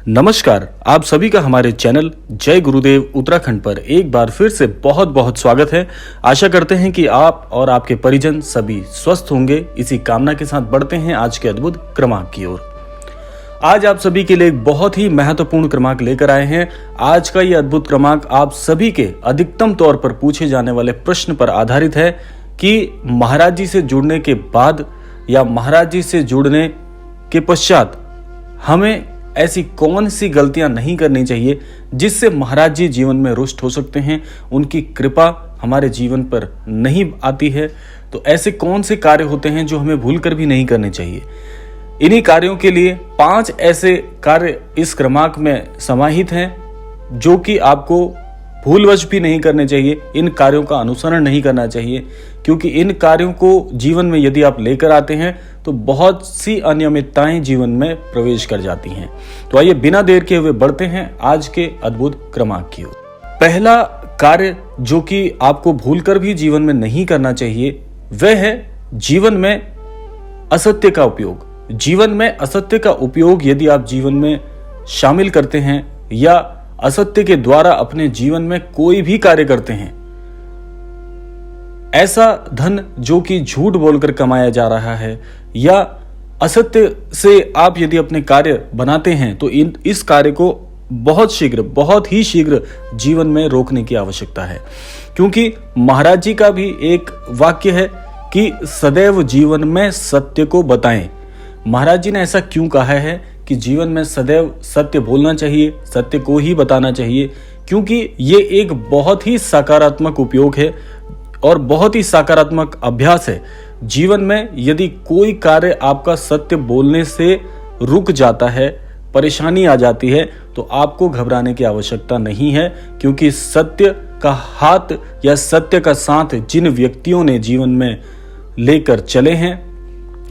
नमस्कार, आप सभी का हमारे चैनल जय गुरुदेव उत्तराखंड पर एक बार फिर से बहुत बहुत स्वागत है। आशा करते हैं कि आप और आपके परिजन सभी स्वस्थ होंगे। इसी कामना के साथ बढ़ते हैं आज के अद्भुत क्रमांक की ओर। आज आप सभी के लिए एक बहुत ही महत्वपूर्ण क्रमांक लेकर आए हैं। आज का ये अद्भुत क्रमांक आप सभी के अधिकतम तौर पर पूछे जाने वाले प्रश्न पर आधारित है कि महाराज जी से जुड़ने के बाद या महाराज जी से जुड़ने के पश्चात हमें ऐसी कौन सी गलतियां नहीं करनी चाहिए जिससे महाराज जी जीवन में रुष्ट हो सकते हैं, उनकी कृपा हमारे जीवन पर नहीं आती है। तो ऐसे कौन से कार्य होते हैं जो हमें भूलकर भी नहीं करने चाहिए। इन्हीं कार्यों के लिए 5 ऐसे कार्य इस क्रमांक में समाहित हैं जो कि आपको भूलवश भी नहीं करने चाहिए। इन कार्यों का अनुसरण नहीं करना चाहिए, क्योंकि इन कार्यों को जीवन में यदि आप लेकर आते हैं तो बहुत सी अनियमितताएं जीवन में प्रवेश कर जाती हैं। तो आइए बिना देर के हुए बढ़ते हैं आज के अद्भुत क्रमांक की ओर। पहला कार्य जो कि आपको भूलकर भी जीवन में नहीं करना चाहिए वह है जीवन में असत्य का उपयोग। जीवन में असत्य का उपयोग यदि आप जीवन में शामिल करते हैं या असत्य के द्वारा अपने जीवन में कोई भी कार्य करते हैं, ऐसा धन जो कि झूठ बोलकर कमाया जा रहा है या असत्य से आप यदि अपने कार्य बनाते हैं तो इस कार्य को बहुत ही शीघ्र जीवन में रोकने की आवश्यकता है। क्योंकि महाराज जी का भी एक वाक्य है कि सदैव जीवन में सत्य को बताएं। महाराज जी ने ऐसा क्यों कहा है कि जीवन में सदैव सत्य बोलना चाहिए, सत्य को ही बताना चाहिए, क्योंकि ये एक बहुत ही सकारात्मक उपयोग है और बहुत ही सकारात्मक अभ्यास है। जीवन में यदि कोई कार्य आपका सत्य बोलने से रुक जाता है, परेशानी आ जाती है, तो आपको घबराने की आवश्यकता नहीं है, क्योंकि सत्य का हाथ या सत्य का साथ जिन व्यक्तियों ने जीवन में लेकर चले हैं,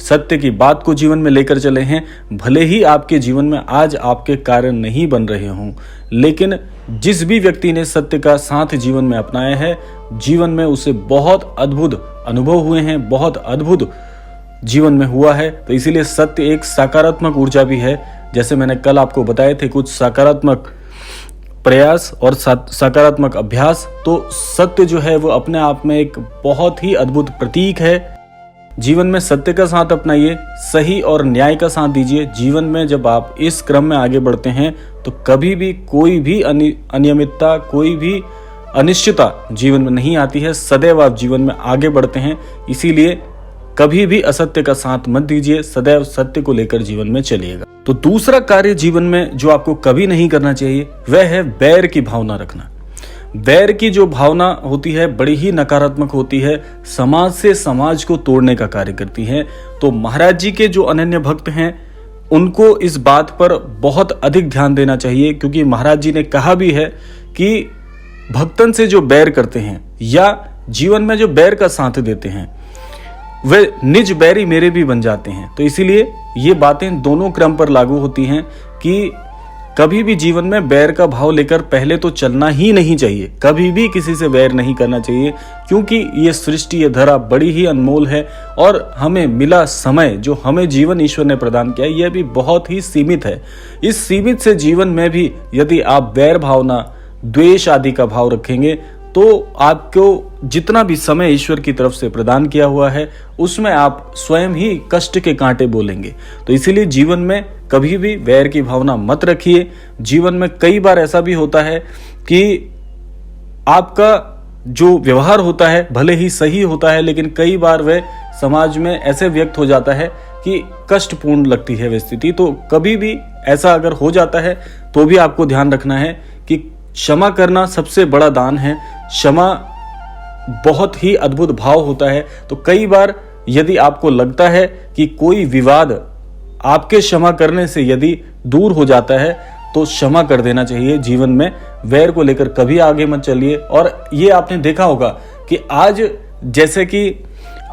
सत्य की बात को जीवन में लेकर चले हैं, भले ही आपके जीवन में आज आपके कार्य नहीं बन रहे हों, लेकिन जिस भी व्यक्ति ने सत्य का साथ जीवन में अपनाया है, जीवन में उसे बहुत अद्भुत अनुभव हुए हैं, बहुत अद्भुत जीवन में हुआ है। तो इसीलिए सत्य एक सकारात्मक ऊर्जा भी है। जैसे मैंने कल आपको बताए थे कुछ सकारात्मक प्रयास और सकारात्मक अभ्यास, तो सत्य जो है वो अपने आप में एक बहुत ही अद्भुत प्रतीक है। जीवन में सत्य का साथ अपनाइए, सही और न्याय का साथ दीजिए। जीवन में जब आप इस क्रम में आगे बढ़ते हैं तो कभी भी कोई भी अनियमितता, कोई भी अनिश्चितता जीवन में नहीं आती है। सदैव आप जीवन में आगे बढ़ते हैं। इसीलिए कभी भी असत्य का साथ मत दीजिए, सदैव सत्य को लेकर जीवन में चलिएगा। तो दूसरा कार्य जीवन में जो आपको कभी नहीं करना चाहिए वह है बैर की भावना रखना। बैर की जो भावना होती है बड़ी ही नकारात्मक होती है, समाज से समाज को तोड़ने का कार्य करती है। तो महाराज जी के जो अनन्य भक्त हैं उनको इस बात पर बहुत अधिक ध्यान देना चाहिए, क्योंकि महाराज जी ने कहा भी है कि भक्तन से जो बैर करते हैं या जीवन में जो बैर का साथ देते हैं वे निज बैरी मेरे भी बन जाते हैं। तो इसीलिए ये बातें दोनों क्रम पर लागू होती हैं कि कभी भी जीवन में बैर का भाव लेकर पहले तो चलना ही नहीं चाहिए। कभी भी किसी से बैर नहीं करना चाहिए, क्योंकि ये सृष्टि, ये धरा बड़ी ही अनमोल है और हमें मिला समय, जो हमें जीवन ईश्वर ने प्रदान किया, यह भी बहुत ही सीमित है। इस सीमित से जीवन में भी यदि आप बैर भावना, द्वेष आदि का भाव रखेंगे तो आपको जितना भी समय ईश्वर की तरफ से प्रदान किया हुआ है उसमें आप स्वयं ही कष्ट के कांटे बोलेंगे। तो इसीलिए जीवन में कभी भी वैर की भावना मत रखिए। जीवन में कई बार ऐसा भी होता है कि आपका जो व्यवहार होता है भले ही सही होता है, लेकिन कई बार वह समाज में ऐसे व्यक्त हो जाता है कि कष्टपूर्ण लगती है वह स्थिति। तो कभी भी ऐसा अगर हो जाता है तो भी आपको ध्यान रखना है कि क्षमा करना सबसे बड़ा दान है। क्षमा बहुत ही अद्भुत भाव होता है। तो कई बार यदि आपको लगता है कि कोई विवाद आपके क्षमा करने से यदि दूर हो जाता है तो क्षमा कर देना चाहिए। जीवन में वैर को लेकर कभी आगे मत चलिए। और ये आपने देखा होगा कि आज जैसे कि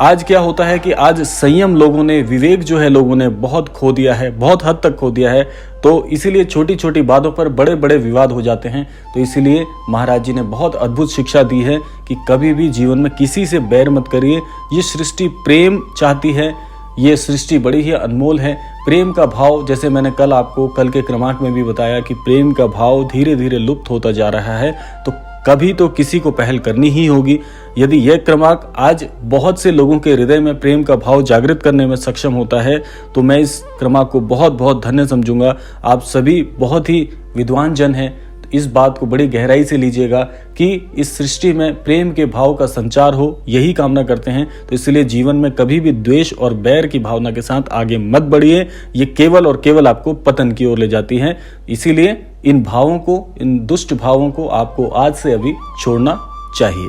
आज क्या होता है कि आज संयम लोगों ने, विवेक जो है लोगों ने बहुत खो दिया है, बहुत हद तक खो दिया है। तो इसीलिए छोटी छोटी बातों पर बड़े बड़े विवाद हो जाते हैं। तो इसीलिए महाराज जी ने बहुत अद्भुत शिक्षा दी है कि कभी भी जीवन में किसी से बैर मत करिए। ये सृष्टि प्रेम चाहती है, ये सृष्टि बड़ी ही अनमोल है। प्रेम का भाव, जैसे मैंने कल के क्रमांक में भी बताया कि प्रेम का भाव धीरे धीरे लुप्त होता जा रहा है, तो कभी तो किसी को पहल करनी ही होगी। यदि यह क्रमांक आज बहुत से लोगों के हृदय में प्रेम का भाव जागृत करने में सक्षम होता है, तो मैं इस क्रमांक को बहुत बहुत धन्य समझूंगा। आप सभी बहुत ही विद्वान जन हैं, इस बात को बड़ी गहराई से लीजिएगा कि इस सृष्टि में प्रेम के भाव का संचार हो, यही कामना करते हैं। तो इसलिए जीवन में कभी भी द्वेष और बैर की भावना के साथ आगे मत बढ़िए, ये केवल और केवल आपको पतन की ओर ले जाती हैं। इसीलिए इन भावों को, इन दुष्ट भावों को आपको आज से अभी छोड़ना चाहिए।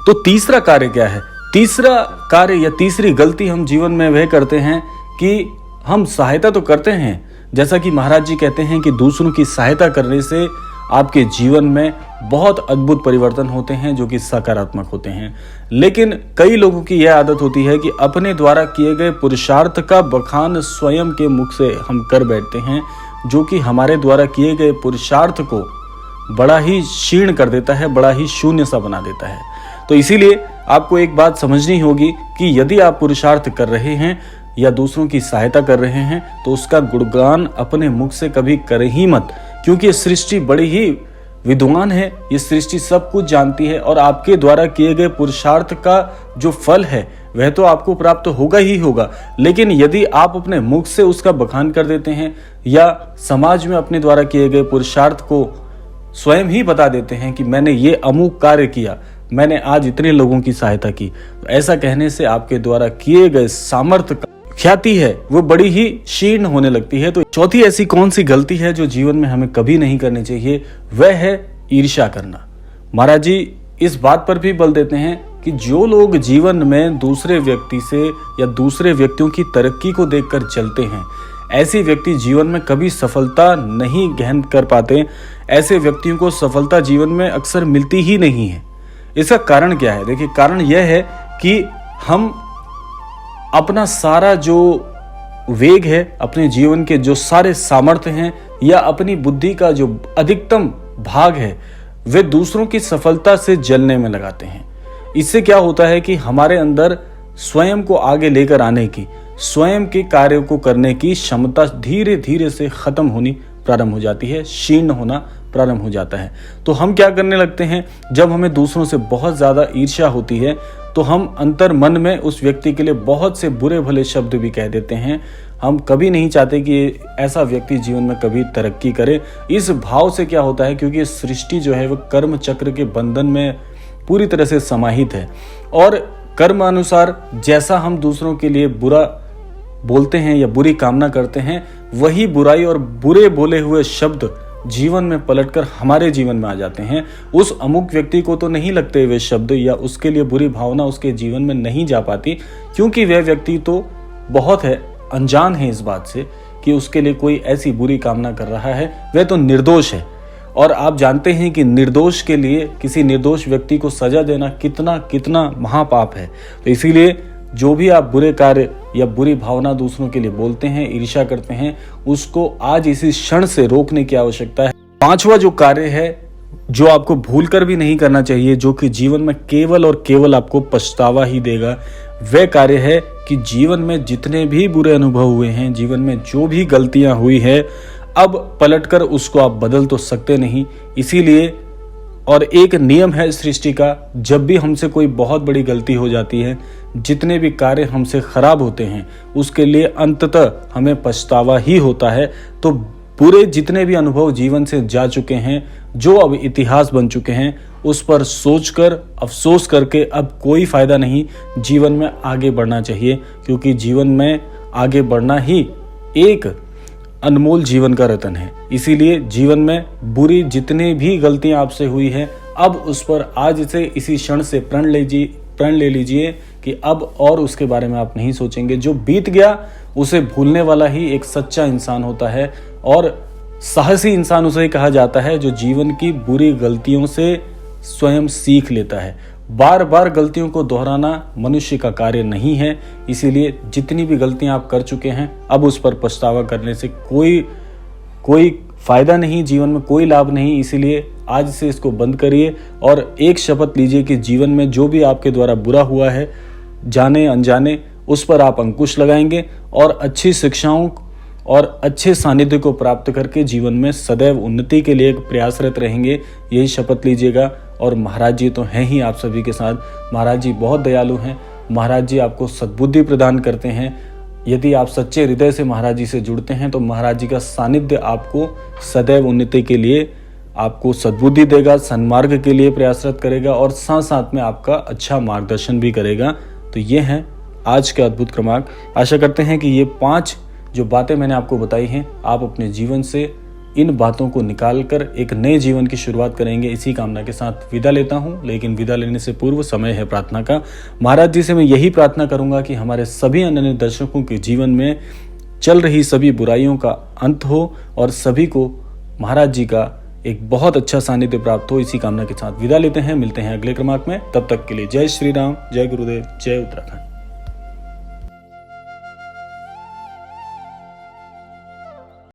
तो तीसरा कार्य क्या है? तीसरा कार्य या तीसरी गलती हम जीवन में वह करते हैं कि हम सहायता तो करते हैं, जैसा कि महाराज जी कहते हैं कि दूसरों की सहायता करने से आपके जीवन में बहुत अद्भुत परिवर्तन होते हैं जो कि सकारात्मक होते हैं। लेकिन कई लोगों की यह आदत होती है कि अपने द्वारा किए गए पुरुषार्थ का बखान स्वयं के मुख से हम कर बैठते हैं, जो कि हमारे द्वारा किए गए पुरुषार्थ को बड़ा ही क्षीण कर देता है, बड़ा ही शून्य सा बना देता है। तो इसीलिए आपको एक बात समझनी होगी कि यदि आप पुरुषार्थ कर रहे हैं या दूसरों की सहायता कर रहे हैं, तो उसका गुणगान अपने मुख से कभी करें ही मत, क्योंकि ये सृष्टि बड़ी ही विद्वान है, ये सृष्टि सब कुछ जानती है और आपके द्वारा किए गए पुरुषार्थ का जो फल है वह तो आपको प्राप्त होगा ही होगा। लेकिन यदि आप अपने मुख से उसका बखान कर देते हैं या समाज में अपने द्वारा किए गए पुरुषार्थ को स्वयं ही बता देते हैं कि मैंने ये अमुक कार्य किया, मैंने आज इतने लोगों की सहायता की, तो ऐसा कहने से आपके द्वारा किए गए सामर्थ्य का ख्याति है वो बड़ी ही क्षीण होने लगती है। तो चौथी ऐसी कौन सी गलती है जो जीवन में हमें कभी नहीं करनी चाहिए? वह है ईर्ष्या करना। महाराज जी इस बात पर भी बल देते हैं कि जो लोग जीवन में दूसरे व्यक्ति से या दूसरे व्यक्तियों की तरक्की को देखकर चलते हैं, ऐसे व्यक्ति जीवन में कभी सफलता नहीं ग्रहण कर पाते। ऐसे व्यक्तियों को सफलता जीवन में अक्सर मिलती ही नहीं है। इसका कारण क्या है? देखिए, कारण यह है कि हम अपना सारा जो वेग है, अपने जीवन के जो सारे सामर्थ्य हैं या अपनी बुद्धि का जो अधिकतम भाग है, वे दूसरों की सफलता से जलने में लगाते हैं। इससे क्या होता है कि हमारे अंदर स्वयं को आगे लेकर आने की, स्वयं के कार्यों को करने की क्षमता धीरे धीरे से खत्म होनी प्रारंभ हो जाती है, क्षीण होना प्रारंभ हो जाता है। तो हम क्या करने लगते हैं, जब हमें दूसरों से बहुत ज्यादा ईर्ष्या होती है तो हम अंतर मन में उस व्यक्ति के लिए बहुत से बुरे भले शब्द भी कह देते हैं। हम कभी नहीं चाहते कि ऐसा व्यक्ति जीवन में कभी तरक्की करे। इस भाव से क्या होता है, क्योंकि सृष्टि जो है वो कर्म चक्र के बंधन में पूरी तरह से समाहित है और कर्म अनुसार जैसा हम दूसरों के लिए बुरा बोलते हैं या बुरी कामना करते हैं, वही बुराई और बुरे बोले हुए शब्द जीवन में पलटकर हमारे जीवन में आ जाते हैं। उस अमुक व्यक्ति को तो नहीं लगते वे शब्द या उसके लिए बुरी भावना उसके जीवन में नहीं जा पाती, क्योंकि वह व्यक्ति तो बहुत है अनजान है इस बात से कि उसके लिए कोई ऐसी बुरी कामना कर रहा है। वह तो निर्दोष है और आप जानते हैं कि निर्दोष के लिए किसी निर्दोष व्यक्ति को सजा देना कितना कितना महापाप है। तो इसीलिए जो भी आप बुरे कार्य या बुरी भावना दूसरों के लिए बोलते हैं, ईर्ष्या करते हैं, उसको आज इसी क्षण से रोकने की आवश्यकता है। पांचवा जो कार्य है जो आपको भूलकर भी नहीं करना चाहिए, जो कि जीवन में केवल और केवल आपको पछतावा ही देगा, वह कार्य है कि जीवन में जितने भी बुरे अनुभव हुए हैं, जीवन में जो भी गलतियां हुई है, अब पलटकर उसको आप बदल तो सकते नहीं। इसीलिए और एक नियम है सृष्टि का, जब भी हमसे कोई बहुत बड़ी गलती हो जाती है, जितने भी कार्य हमसे खराब होते हैं, उसके लिए अंततः हमें पछतावा ही होता है। तो पूरे जितने भी अनुभव जीवन से जा चुके हैं, जो अब इतिहास बन चुके हैं, उस पर सोचकर अफसोस करके अब कोई फायदा नहीं। जीवन में आगे बढ़ना चाहिए, क्योंकि जीवन में आगे बढ़ना ही एक अनमोल जीवन का रतन है। इसीलिए जीवन में बुरी जितनी भी गलतियां आपसे हुई हैं, अब उस पर आज से इसी क्षण से प्रण ले लीजिए कि अब और उसके बारे में आप नहीं सोचेंगे। जो बीत गया उसे भूलने वाला ही एक सच्चा इंसान होता है और साहसी इंसान उसे कहा जाता है जो जीवन की बुरी गलतियों से स्वयं सीख लेता है। बार बार गलतियों को दोहराना मनुष्य का कार्य नहीं है। इसीलिए जितनी भी गलतियां आप कर चुके हैं, अब उस पर पछतावा करने से कोई फायदा नहीं, जीवन में कोई लाभ नहीं। इसीलिए आज से इसको बंद करिए और एक शपथ लीजिए कि जीवन में जो भी आपके द्वारा बुरा हुआ है, जाने अनजाने, उस पर आप अंकुश लगाएंगे और अच्छी शिक्षाओं और अच्छे सानिध्य को प्राप्त करके जीवन में सदैव उन्नति के लिए प्रयासरत रहेंगे, यही शपथ लीजिएगा। और महाराज जी तो हैं ही आप सभी के साथ। महाराज जी बहुत दयालु हैं। महाराज जी आपको सद्बुद्धि प्रदान करते हैं। यदि आप सच्चे हृदय से महाराज जी से जुड़ते हैं तो महाराज जी का सानिध्य आपको सदैव उन्नति के लिए आपको सद्बुद्धि देगा, सन्मार्ग के लिए प्रयासरत करेगा और साथ साथ में आपका अच्छा मार्गदर्शन भी करेगा। तो ये हैं आज के अद्भुत क्रमांक। आशा करते हैं कि ये 5 जो बातें मैंने आपको बताई हैं, आप अपने जीवन से इन बातों को निकालकर एक नए जीवन की शुरुआत करेंगे। इसी कामना के साथ विदा लेता हूं, लेकिन विदा लेने से पूर्व समय है प्रार्थना का। महाराज जी से मैं यही प्रार्थना करूंगा कि हमारे सभी अन्य दर्शकों के जीवन में चल रही सभी बुराइयों का अंत हो और सभी को महाराज जी का एक बहुत अच्छा सानिध्य प्राप्त हो। इसी कामना के साथ विदा लेते हैं, मिलते हैं अगले क्रमांक में। तब तक के लिए जय श्री राम, जय गुरुदेव, जय उत्तराखंड।